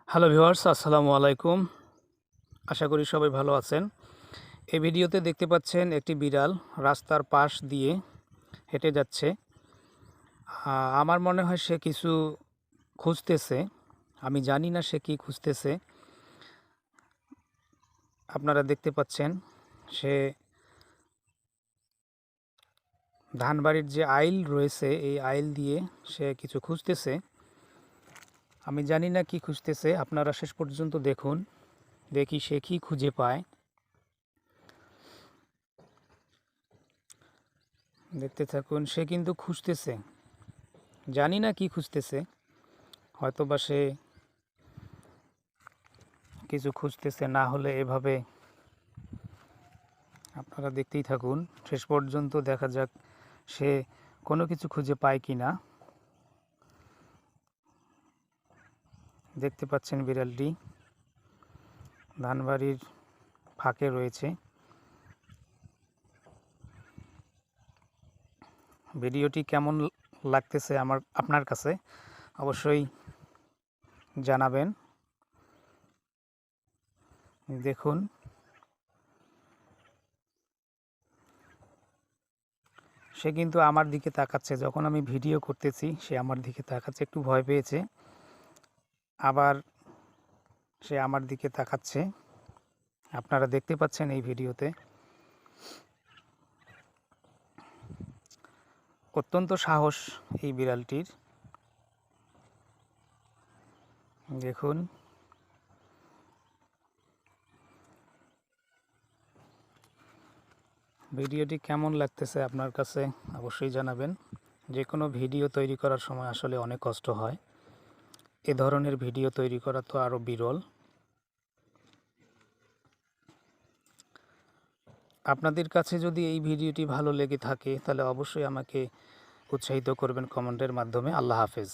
Hello viewers, আসসালামু আলাইকুম। আশা করি সবাই ভালো আছেন। এই ভিডিওতে দেখতে পাচ্ছেন একটি বিড়াল রাস্তার পাশ দিয়ে হেঁটে যাচ্ছে। আমার মনে হয় সে কিছু খুঁজতেছে। আমি জানি না সে কি খুঁজতেছে। আপনারা দেখতে পাচ্ছেন সে ধানবাড়ির যে আইল রয়েছে এই আইল দিয়ে সে কিছু খুঁজতেছে। আমি জানি না কি খুঁজতেছে, আপনারা শেষ পর্যন্ত দেখুন, দেখি সে কি খুঁজে পায়। দেখতে থাকুন, সে কিন্তু খুঁজতেছে, জানি না কি খুঁজতেছে। হয়তো বা সে কিছু খুঁজতেছে, না হলে এভাবে আপনারা দেখতেই থাকুন, শেষ পর্যন্ত দেখা যাক সে কোনো কিছু খুঁজে পায় কি না। দেখতে পাচ্ছেন বিড়ালটি ধানবাড়ির ফাঁকে রয়েছে। ভিডিওটি কেমন লাগতেছে আপনার কাছে অবশ্যই জানাবেন। দেখুন, সে কিন্তু আমার দিকে তাকাচ্ছে। যখন আমি ভিডিও করতেছি সে আমার দিকে তাকাচ্ছে, একটু ভয় পেয়েছে, আবার সে আমার দিকে তাকাচ্ছে। আপনারা দেখতে পাচ্ছেন এই ভিডিওতে। অত্যন্ত সাহস এই বিড়ালটির। দেখুন, ভিডিওটি কেমন লাগতেছে আপনার কাছে অবশ্যই জানাবেন। যে কোনো ভিডিও তৈরি করার সময় আসলে অনেক কষ্ট হয়। এ ধরনের ভিডিও তৈরি করা তো আরও বিরল। আপনাদের কাছে যদি এই ভিডিওটি ভালো লেগে থাকে তাহলে অবশ্যই আমাকে উৎসাহিত করবেন কমেন্টের মাধ্যমে। আল্লাহ হাফেজ।